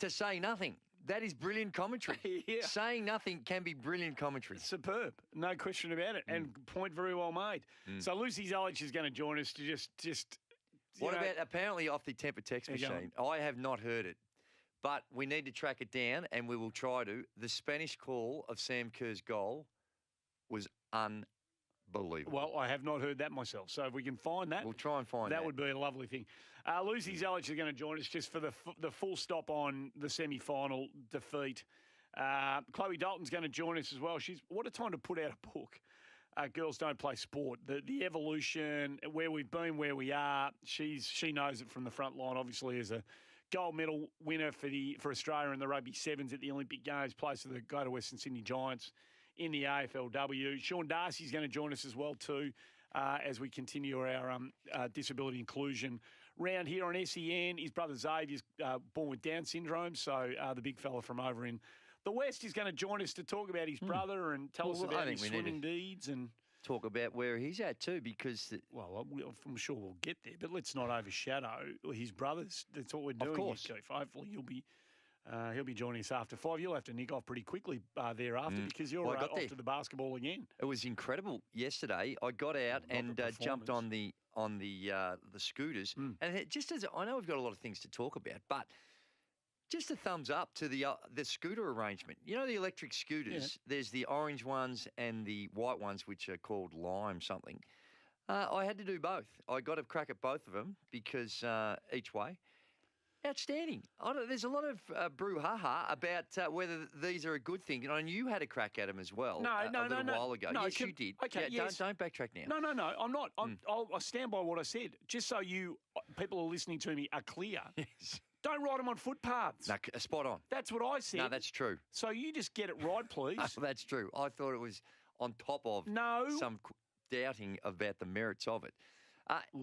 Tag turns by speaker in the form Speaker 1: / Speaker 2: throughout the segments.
Speaker 1: to say nothing. That is brilliant commentary.
Speaker 2: Yeah.
Speaker 1: Saying nothing can be brilliant commentary.
Speaker 2: Superb. No question about it. And point very well made. So Lucy Zelich is going to join us to just
Speaker 1: What about apparently off the Temper text machine? I have not heard it, but we need to track it down and we will try to. The Spanish call of Sam Kerr's goal was unbelievable.
Speaker 2: Well, I have not heard that myself. So if we can find that,
Speaker 1: We'll try and find that.
Speaker 2: That would be a lovely thing. Lucy Zelich is going to join us just for the full stop on the semi-final defeat. Chloe Dalton's going to join us as well. What a time to put out a book. Girls Don't Play Sport. The evolution, where we've been, where we are. She knows it from the front line, obviously, as a gold medal winner for Australia in the Rugby Sevens at the Olympic Games, plays for the Greater Western Sydney Giants in the AFLW. Sean Darcy's going to join us as well too as we continue our disability inclusion round here on SEN. His brother Xavier's born with Down syndrome, so the big fella from over in the West is going to join us to talk about his brother and tell us about his swimming deeds and
Speaker 1: talk about where he's at too, because
Speaker 2: I'm sure we'll get there, but let's not overshadow his brothers. That's what we're doing.
Speaker 1: Of course.
Speaker 2: Here, Keith. Hopefully he'll be joining us after 5. You'll have to nick off pretty quickly thereafter because you're off to the basketball again.
Speaker 1: It was incredible yesterday. I got out and jumped on the scooters, and just as I know we've got a lot of things to talk about, but just a thumbs up to the scooter arrangement. You know the electric scooters. Yeah. There's the orange ones and the white ones, which are called Lime something. I had to do both. I got a crack at both of them because each way. Outstanding. There's a lot of brouhaha about whether these are a good thing. And I knew you had a crack at them as well a little while ago.
Speaker 2: No,
Speaker 1: yes, you did.
Speaker 2: Okay,
Speaker 1: Don't backtrack now.
Speaker 2: No, I'm not. I stand by what I said. Just so people are listening to me are clear.
Speaker 1: Yes.
Speaker 2: Don't ride them on footpaths.
Speaker 1: No, spot on.
Speaker 2: That's what I said.
Speaker 1: No, that's true.
Speaker 2: So you just get it right, please.
Speaker 1: No, that's true. I thought it was on top of some doubting about the merits of it.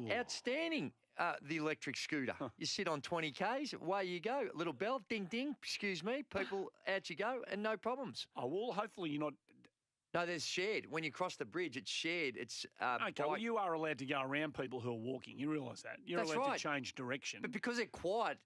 Speaker 1: Outstanding. The electric scooter. You sit on 20 Ks, away you go. Little bell, ding, ding, excuse me. People, out you go, and no problems.
Speaker 2: Oh, well, hopefully you're not...
Speaker 1: No, there's shared. When you cross the bridge, it's shared. It's
Speaker 2: okay, well, you are allowed to go around people who are walking. You realise that. You're allowed to change direction.
Speaker 1: But because they're quiet,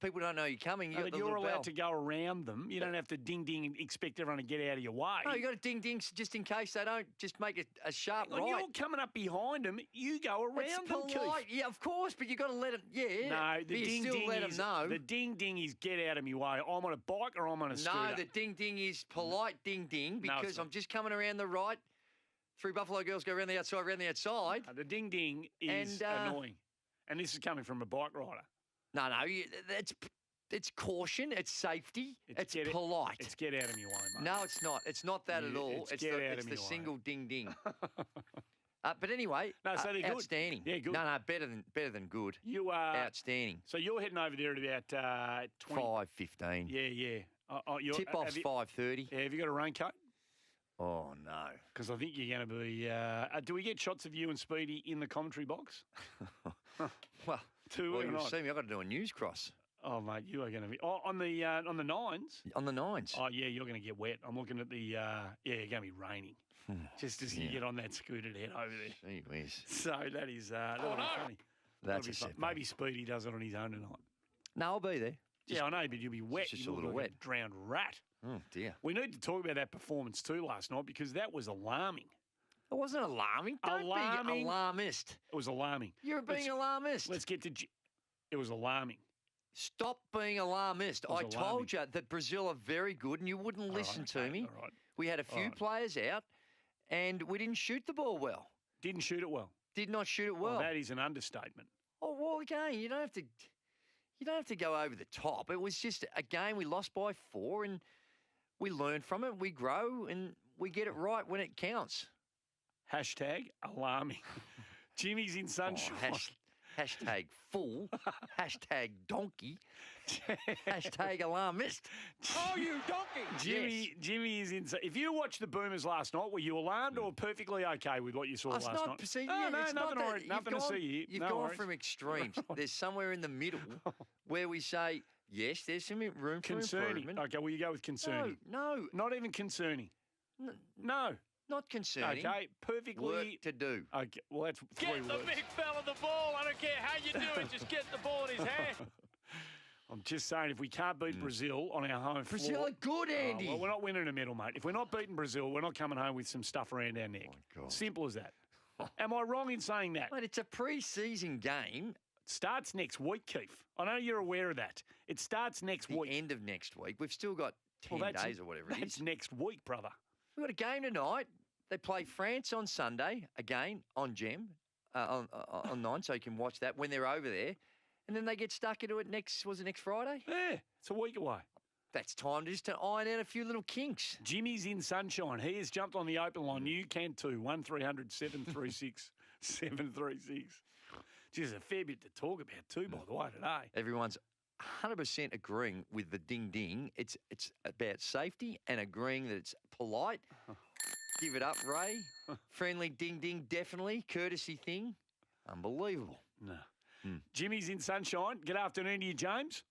Speaker 1: people don't know you're coming.
Speaker 2: You're allowed to go around them. You don't have to ding-ding and expect everyone to get out of your way.
Speaker 1: No, you got to ding-ding just in case they don't just make a sharp right.
Speaker 2: When you're coming up behind them, you go around them,
Speaker 1: polite. Yeah, of course, but you got to let them,
Speaker 2: No, the ding-ding
Speaker 1: let them know.
Speaker 2: The ding-ding is get out of my way. I'm on a bike or I'm on a scooter.
Speaker 1: No, the ding-ding is polite ding-ding because I'm just coming around the right. 3 Buffalo girls go around the outside.
Speaker 2: The ding-ding is annoying. And this is coming from a bike rider.
Speaker 1: No, it's caution, it's safety, it's polite.
Speaker 2: It's get out of my way, mate.
Speaker 1: No, it's not. It's not that at all. It's the single ding-ding. But anyway,
Speaker 2: so they're
Speaker 1: outstanding.
Speaker 2: Good. Yeah, good.
Speaker 1: No, better than good.
Speaker 2: You are
Speaker 1: outstanding.
Speaker 2: So you're heading over there at about
Speaker 1: 5:15.
Speaker 2: Yeah.
Speaker 1: Tip-off's 5:30.
Speaker 2: Yeah, have you got a raincoat?
Speaker 1: Oh, no.
Speaker 2: Because I think you're going to be... do we get shots of you and Speedy in the commentary box?
Speaker 1: Well, you'll see me. I've got to do a news cross.
Speaker 2: Oh, mate, you are going to be... Oh, on the nines?
Speaker 1: On the nines.
Speaker 2: Oh, yeah, you're going to get wet. I'm looking at the... you're going to be raining. Just as you get on that scooter to head over there.
Speaker 1: Gee whiz.
Speaker 2: So that is... that'll be funny.
Speaker 1: That's a setback.
Speaker 2: Maybe Speedy does it on his own tonight.
Speaker 1: No, I'll be there.
Speaker 2: I know, but you'll be wet.
Speaker 1: Just a little wet.
Speaker 2: A drowned rat.
Speaker 1: Oh, dear.
Speaker 2: We need to talk about that performance too last night because that was alarming.
Speaker 1: It wasn't alarming. Don't be alarmist.
Speaker 2: It was alarming.
Speaker 1: You're being alarmist.
Speaker 2: Let's get to... It was alarming.
Speaker 1: Stop being alarmist. I told you that Brazil are very good and you wouldn't listen to me.
Speaker 2: All right.
Speaker 1: We had a few players out and we didn't shoot the ball well.
Speaker 2: Didn't shoot it well.
Speaker 1: Did not shoot it well.
Speaker 2: That is an understatement.
Speaker 1: Oh, well, again, you don't have to go over the top. It was just a game we lost by 4 and we learn from it, we grow, and we get it right when it counts.
Speaker 2: Hashtag alarming. Jimmy's in sunshine.
Speaker 1: Hashtag fool. Hashtag donkey. Hashtag alarmist.
Speaker 2: Oh, you donkey. Jimmy is in. If you watched the Boomers last night, were you alarmed or perfectly okay with what you saw last night? Nothing to see here.
Speaker 1: You've gone from extremes. There's somewhere in the middle where we say, yes, there's some room for improvement.
Speaker 2: Okay, well, you go with concerning.
Speaker 1: No.
Speaker 2: Not even concerning. No.
Speaker 1: Not concerning.
Speaker 2: Okay, perfectly.
Speaker 1: Work to do.
Speaker 2: Okay, well, that's 3 words.
Speaker 3: Get the big fella the ball. I don't care how you do it. Just get the ball in his hand.
Speaker 2: I'm just saying, if we can't beat Brazil on our home floor...
Speaker 1: Brazil are good, Andy.
Speaker 2: Well, we're not winning a medal, mate. If we're not beating Brazil, we're not coming home with some stuff around our neck.
Speaker 1: Oh, my God.
Speaker 2: Simple as that. Am I wrong in saying that?
Speaker 1: Mate, it's a pre-season game.
Speaker 2: It starts next week, Keith. I know you're aware of that. It starts next
Speaker 1: The
Speaker 2: week.
Speaker 1: end of next week. We've still got 10 days or whatever it
Speaker 2: That's
Speaker 1: is.
Speaker 2: next week, brother.
Speaker 1: We've got a game tonight. They play France on Sunday, again, on Gem, on 9, so you can watch that when they're over there. And then they get stuck into it next Friday?
Speaker 2: Yeah, it's a week away.
Speaker 1: That's time just to iron out a few little kinks.
Speaker 2: Jimmy's in sunshine. He has jumped on the open line. You can too. 1300 736 736. Geez, a fair bit to talk about too, by the way, today.
Speaker 1: Everyone's 100% agreeing with the ding-ding. It's about safety and agreeing that it's polite. Give it up, Ray. Friendly ding-ding, definitely. Courtesy thing. Unbelievable.
Speaker 2: No. Jimmy's in sunshine. Good afternoon to you, James.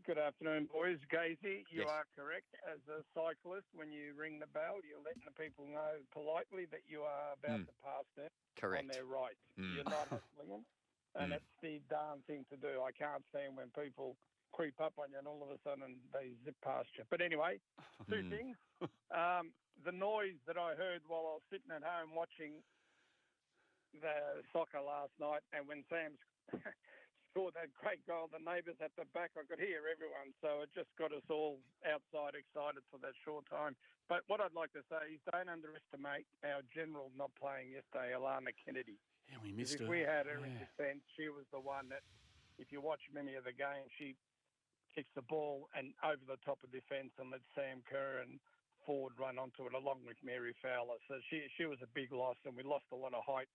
Speaker 3: Good afternoon, boys. Gazy, you
Speaker 1: Yes.
Speaker 3: are correct. As a cyclist, when you ring the bell, you're letting the people know politely that you are about to pass them
Speaker 1: Correct.
Speaker 3: on their right. You're not hustling them, and it's the darn thing to do. I can't stand when people creep up on you and all of a sudden they zip past you. But anyway, two things. The noise that I heard while I was sitting at home watching the soccer last night, and when Sam scored that great goal, the neighbours at the back, I could hear everyone. So it just got us all outside excited for that short time. But what I'd like to say is don't underestimate our general not playing yesterday, Alana Kennedy.
Speaker 2: Yeah, we missed
Speaker 3: If
Speaker 2: her.
Speaker 3: we had her in defence, she was the one that, if you watch many of the games, she kicks the ball and over the top of defence and let Sam Kerr and Ford run onto it along with Mary Fowler. So she was a big loss, and we lost a lot of height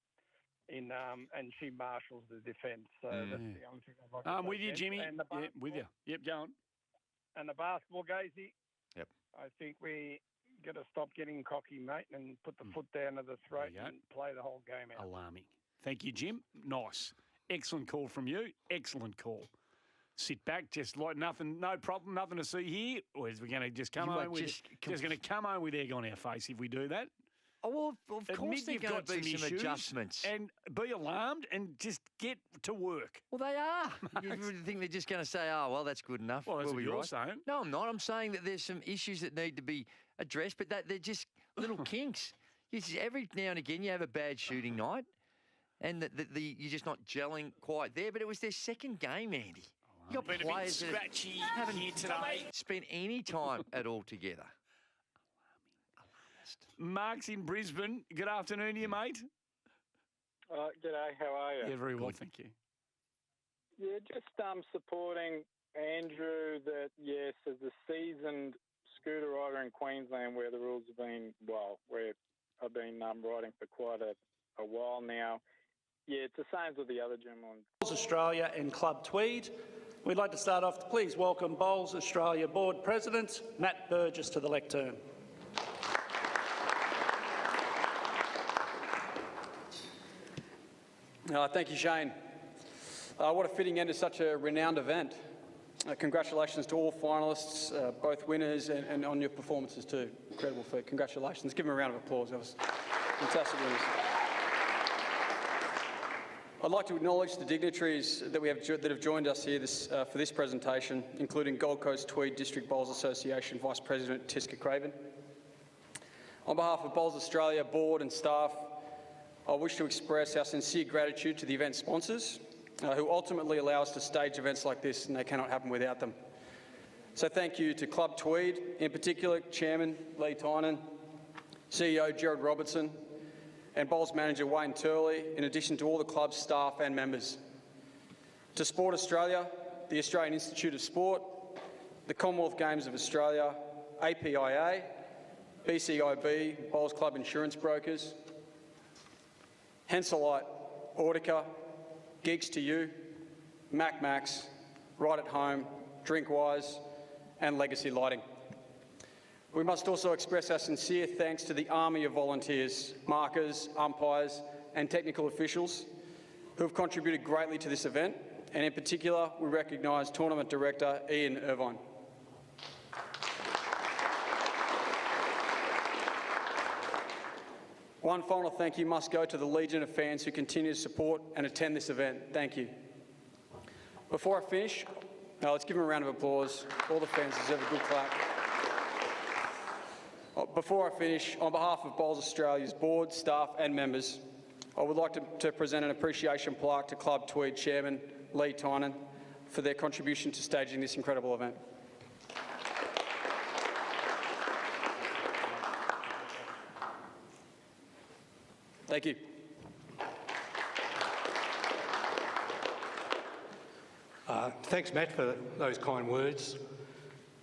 Speaker 3: in and she marshals the defence. So that's the only thing I'd like to say.
Speaker 2: I'm with you,
Speaker 3: Jen.
Speaker 2: Jimmy.
Speaker 3: And the
Speaker 2: Yeah, with you.
Speaker 3: basketball-
Speaker 2: Yep, go on.
Speaker 3: And the basketball, Gazy.
Speaker 1: Yep.
Speaker 3: I think we got to stop getting cocky, mate, and put the foot down to the throat
Speaker 2: There you go.
Speaker 3: and play the whole game out.
Speaker 2: Alarming. Thank you, Jim. Nice. Excellent call from you. Excellent call. Sit back, just like nothing, no problem, nothing to see here. Or is we going to just come
Speaker 1: You are
Speaker 2: home with just going to come home with egg on our face if we do that?
Speaker 1: Oh, well, of course
Speaker 2: Admit
Speaker 1: there's
Speaker 2: you've
Speaker 1: going
Speaker 2: got
Speaker 1: to be some
Speaker 2: issues
Speaker 1: adjustments.
Speaker 2: and be alarmed and just get to work.
Speaker 1: Well, they are. You really think they're just going to say, oh, well, that's good enough.
Speaker 2: Well, that's
Speaker 1: we'll
Speaker 2: what
Speaker 1: be
Speaker 2: you're
Speaker 1: right.
Speaker 2: saying.
Speaker 1: No, I'm not. I'm saying that there's some issues that need to be addressed, but that they're just little kinks. Every now and again, you have a bad shooting night, and you're just not gelling quite there. But it was their second game, Andy. You got
Speaker 2: Been a bit
Speaker 1: players that
Speaker 2: scratchy
Speaker 1: haven't
Speaker 2: here today.
Speaker 1: spent any time at all together.
Speaker 2: Mark's in Brisbane. Good afternoon to you, mate.
Speaker 3: G'day, how are you?
Speaker 2: Yeah, very well, thank you.
Speaker 3: Yeah, just supporting Andrew that, yes, as a seasoned scooter rider in Queensland where the rules have been, well, where I've been riding for quite a while now, yeah, it's the same as with the other gentlemen.
Speaker 4: Bowls Australia and Club Tweed. We'd like to start off, please welcome Bowls Australia Board President Matt Burgess to the lectern.
Speaker 5: Thank you, Shane. What a fitting end to such a renowned event. Congratulations to all finalists, both winners, and on your performances too. Incredible feat. Congratulations. Give them a round of applause. That was fantastic winners. I'd like to acknowledge the dignitaries that have joined us here for this presentation, including Gold Coast Tweed District Bowls Association Vice President Tiska Craven. On behalf of Bowls Australia Board and staff, I wish to express our sincere gratitude to the event sponsors, who ultimately allow us to stage events like this, and they cannot happen without them. So thank you to Club Tweed, in particular Chairman Lee Tynan, CEO Gerard Robertson, and Bowls Manager Wayne Turley, in addition to all the club's staff and members. To Sport Australia, the Australian Institute of Sport, the Commonwealth Games of Australia, APIA, BCIB, Bowls Club Insurance Brokers, Henselite, Audica, Geeks to You, MacMax, Right at Home, Drinkwise, and Legacy Lighting. We must also express our sincere thanks to the army of volunteers, markers, umpires, and technical officials who have contributed greatly to this event, and in particular, we recognise Tournament Director Ian Irvine. One final thank you must go to the legion of fans who continue to support and attend this event. Thank you. Before I finish, Let's give them a round of applause. All the fans deserve a good clap. Before I finish, on behalf of Bowls Australia's board, staff and members, I would like to present an appreciation plaque to Club Tweed Chairman Lee Tynan for their contribution to staging this incredible event. Thank you.
Speaker 6: Thanks, Matt, for those kind words.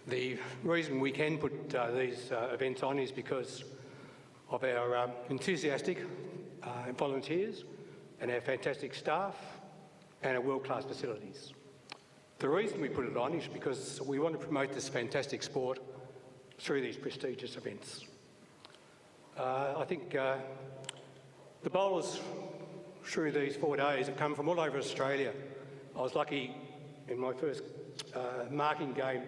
Speaker 6: The reason we can put these events on is because of our enthusiastic volunteers and our fantastic staff and our world-class facilities. The reason we put it on is because we want to promote this fantastic sport through these prestigious events. I think the bowlers through these 4 days have come from all over Australia. I was lucky in my first marking game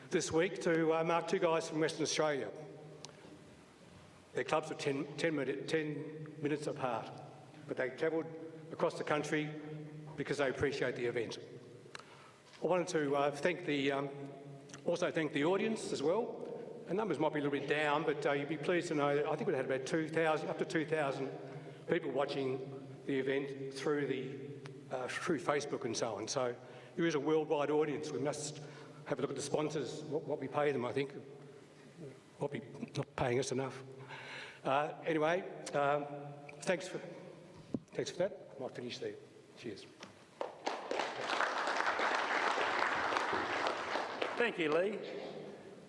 Speaker 6: this week to mark 2 guys from Western Australia. Their clubs were 10 minutes apart, but they travelled across the country because they appreciate the event. I wanted to also thank the audience as well. The numbers might be a little bit down, but you'd be pleased to know that I think we had about 2,000, up to 2,000 people watching the event through Facebook and so on. So there is a worldwide audience. We must have a look at the sponsors, what we pay them, I think. Not paying us enough. Anyway, thanks for that. I might finish there. Cheers.
Speaker 4: Thank you, Lee.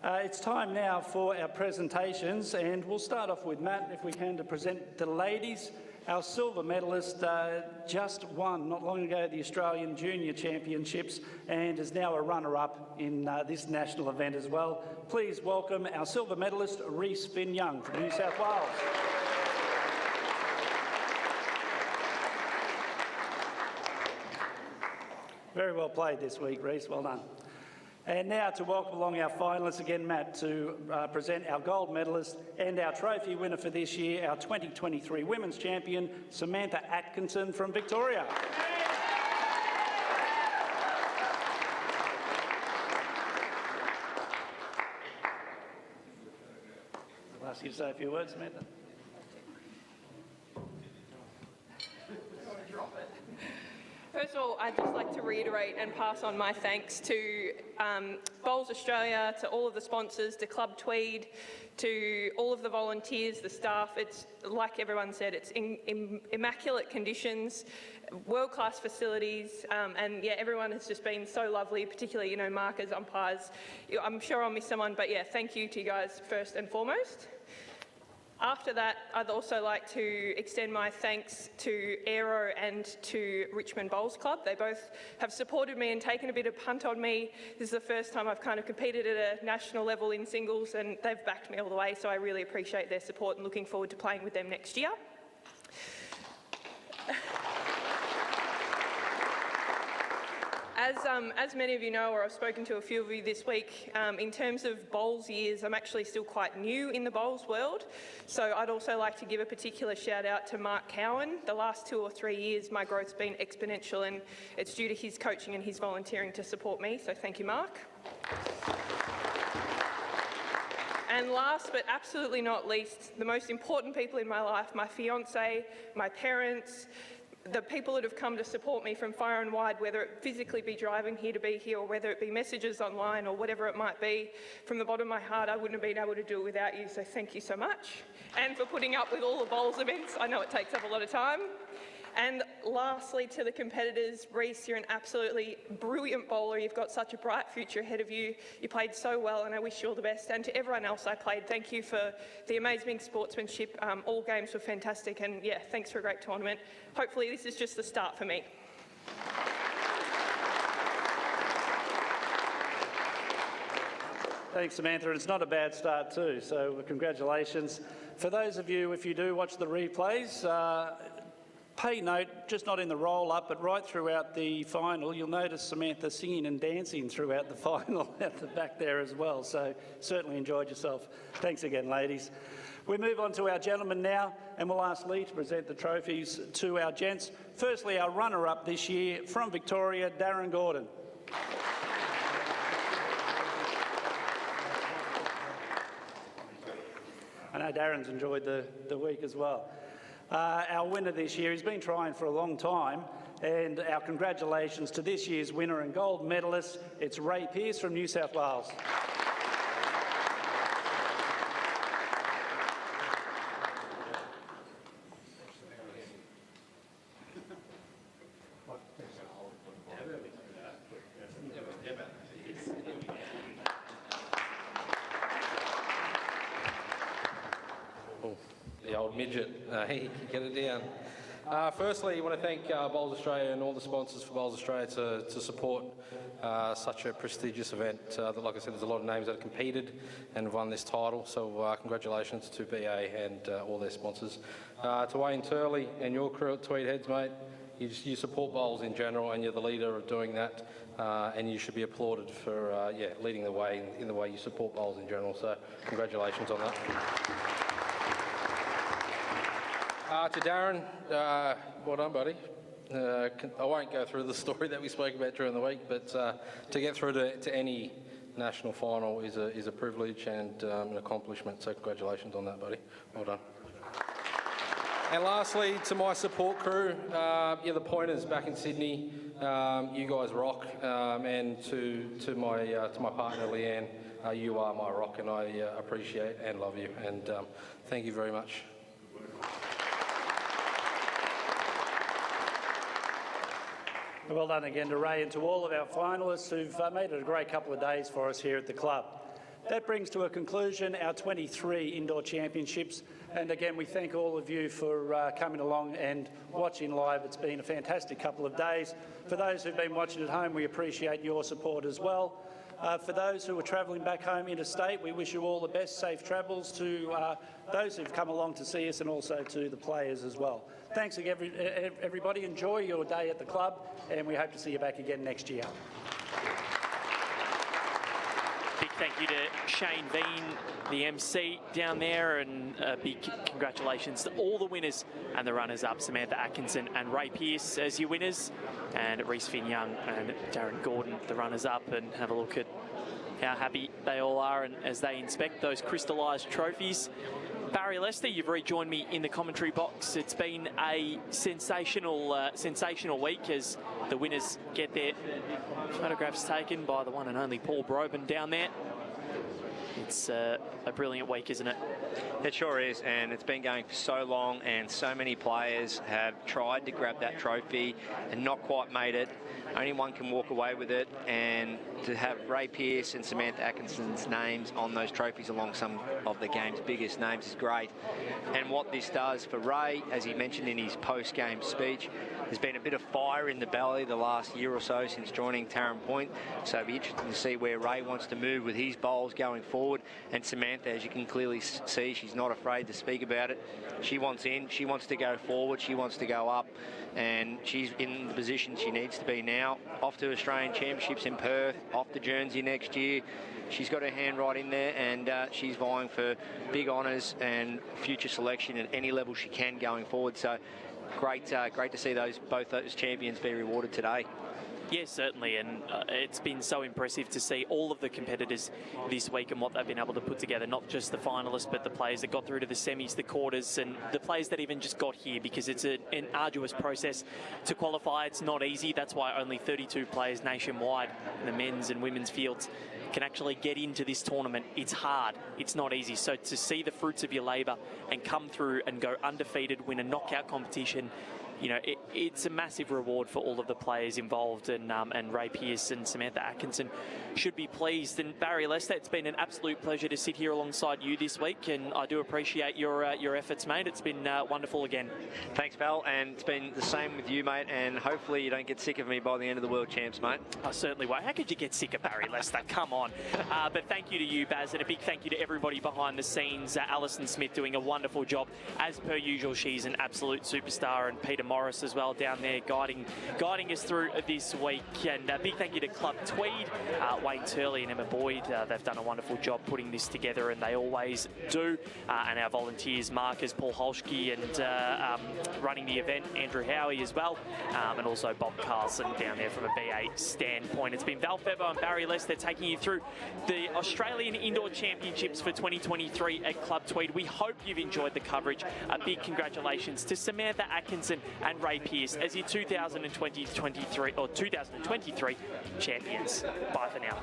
Speaker 4: It's time now for our presentations, and we'll start off with Matt, if we can, to present the ladies. Our silver medalist just won not long ago the Australian Junior Championships and is now a runner-up in this national event as well. Please welcome our silver medalist, Reece Finn-Young from New South Wales. Very well played this week, Reece. Well done. And now to welcome along our finalists again, Matt, to present our gold medalist and our trophy winner for this year, our 2023 Women's Champion, Samantha Atkinson from Victoria. I'll ask you to say a few words, Samantha.
Speaker 7: First of all, I'd just like to reiterate and pass on my thanks to Bowls Australia, to all of the sponsors, to Club Tweed, to all of the volunteers, the staff. It's, like everyone said, it's in immaculate conditions, world-class facilities, and yeah, everyone has just been so lovely, particularly, you know, markers, umpires. I'm sure I'll miss someone, but yeah, thank you to you guys first and foremost. After that, I'd also like to extend my thanks to Aero and to Richmond Bowls Club. They both have supported me and taken a bit of punt on me. This is the first time I've kind of competed at a national level in singles, and they've backed me all the way, so I really appreciate their support and looking forward to playing with them next year. As many of you know, or I've spoken to a few of you this week, in terms of bowls years, I'm actually still quite new in the bowls world. So I'd also like to give a particular shout out to Mark Cowan. The last 2 or 3 years, my growth's been exponential, and it's due to his coaching and his volunteering to support me. So thank you, Mark. And last but absolutely not least, the most important people in my life, my fiance, my parents, the people that have come to support me from far and wide, whether it physically be driving here to be here or whether it be messages online or whatever it might be, from the bottom of my heart, I wouldn't have been able to do it without you, so thank you so much. And for putting up with all the bowls events. I know it takes up a lot of time. And lastly, to the competitors, Reece, you're an absolutely brilliant bowler. You've got such a bright future ahead of you. You played so well, and I wish you all the best. And to everyone else I played, thank you for the amazing sportsmanship. All games were fantastic, and yeah, thanks for a great tournament. Hopefully this is just the start for me.
Speaker 4: Thanks, Samantha. It's not a bad start too, so congratulations. For those of you, if you do watch the replays, pay note, just not in the roll-up, but right throughout the final, you'll notice Samantha singing and dancing throughout the final at the back there as well. So certainly enjoyed yourself. Thanks again, ladies. We move on to our gentlemen now, and we'll ask Lee to present the trophies to our gents. Firstly, our runner-up this year from Victoria, Darren Gordon. know Darren's enjoyed the week as well. Our winner this year, he's been trying for a long time, and our congratulations to this year's winner and gold medalist. It's Ray Pearce from New South Wales.
Speaker 8: The old midget. Get it down. Firstly, I want to thank Bowls Australia and all the sponsors for Bowls Australia to support such a prestigious event. Like I said, there's a lot of names that have competed and won this title, so congratulations to BA and all their sponsors. To Wayne Turley and your crew at Tweed Heads, mate, you support Bowls in general, and you're the leader of doing that, and you should be applauded for leading the way in the way you support Bowls in general, so congratulations on that. To Darren, well done, buddy. I won't go through the story that we spoke about during the week, but to get through to any national final is a privilege and an accomplishment, so congratulations on that, buddy. Well done. And lastly, to my support crew, the Pointers back in Sydney, you guys rock, and to my partner Leanne, you are my rock, and I appreciate and love you, and thank you very much.
Speaker 4: Well done again to Ray and to all of our finalists who've made it a great couple of days for us here at the club. That brings to a conclusion our 23 indoor championships, and again we thank all of you for coming along and watching live. It's been a fantastic couple of days. For those who've been watching at home, we appreciate your support as well. For those who are travelling back home interstate, we wish you all the best, safe travels. To those who've come along to see us, and also to the players as well. Thanks everybody. Enjoy your day at the club, and we hope to see you back again next year.
Speaker 9: Big thank you to Shane Bean, the MC down there, and a big congratulations to all the winners and the runners-up, Samantha Atkinson and Ray Pearce as your winners, and Reese Finn Young and Darren Gordon, the runners-up, and have a look at how happy they all are and as they inspect those crystallised trophies. Barry Lester, you've rejoined me in the commentary box. It's been a sensational week as the winners get their photographs taken by the one and only Paul Broben down there. It's a brilliant week, isn't it?
Speaker 10: It sure is, and it's been going for so long, and so many players have tried to grab that trophy and not quite made it. Only one can walk away with it, and to have Ray Pearce and Samantha Atkinson's names on those trophies along some of the game's biggest names is great. And what this does for Ray, as he mentioned in his post-game speech, there's been a bit of fire in the belly the last year or so since joining Taren Point, so it'll be interesting to see where Ray wants to move with his bowls going forward. And Samantha, as you can clearly see, she's not afraid to speak about it. She wants in, she wants to go forward, she wants to go up, and she's in the position she needs to be now. Off to Australian Championships in Perth, off to Guernsey next year. She's got her hand right in there, and she's vying for big honours and future selection at any level she can going forward. So great to see both those champions be rewarded today.
Speaker 9: Yes, certainly, and it's been so impressive to see all of the competitors this week and what they've been able to put together, not just the finalists, but the players that got through to the semis, the quarters, and the players that even just got here, because it's an arduous process to qualify. It's not easy. That's why only 32 players nationwide in the men's and women's fields can actually get into this tournament. It's hard. It's not easy. So to see the fruits of your labour and come through and go undefeated, win a knockout competition, you know, it's a massive reward for all of the players involved, and Ray Pearce and Samantha Atkinson should be pleased. And Barry Lester, it's been an absolute pleasure to sit here alongside you this week, and I do appreciate your efforts, mate. It's been wonderful again.
Speaker 10: Thanks, pal, and it's been the same with you, mate, and hopefully you don't get sick of me by the end of the World Champs, mate.
Speaker 9: I certainly won't. How could you get sick of Barry Lester? Come on. But thank you to you, Baz, and a big thank you to everybody behind the scenes. Alison Smith doing a wonderful job. As per usual, she's an absolute superstar, and Peter Morris as well down there guiding us through this week. And a big thank you to Club Tweed, Wayne Turley and Emma Boyd. They've done a wonderful job putting this together, and they always do. And our volunteers, Marcus, Paul Holschke, and running the event, Andrew Howie as well, and also Bob Carlson down there from a BA standpoint. It's been Val Febo and Barry Less. They're taking you through the Australian Indoor Championships for 2023 at Club Tweed. We hope you've enjoyed the coverage. A big congratulations to Samantha Atkinson and Ray Pearce as your 2023 champions. Bye for now.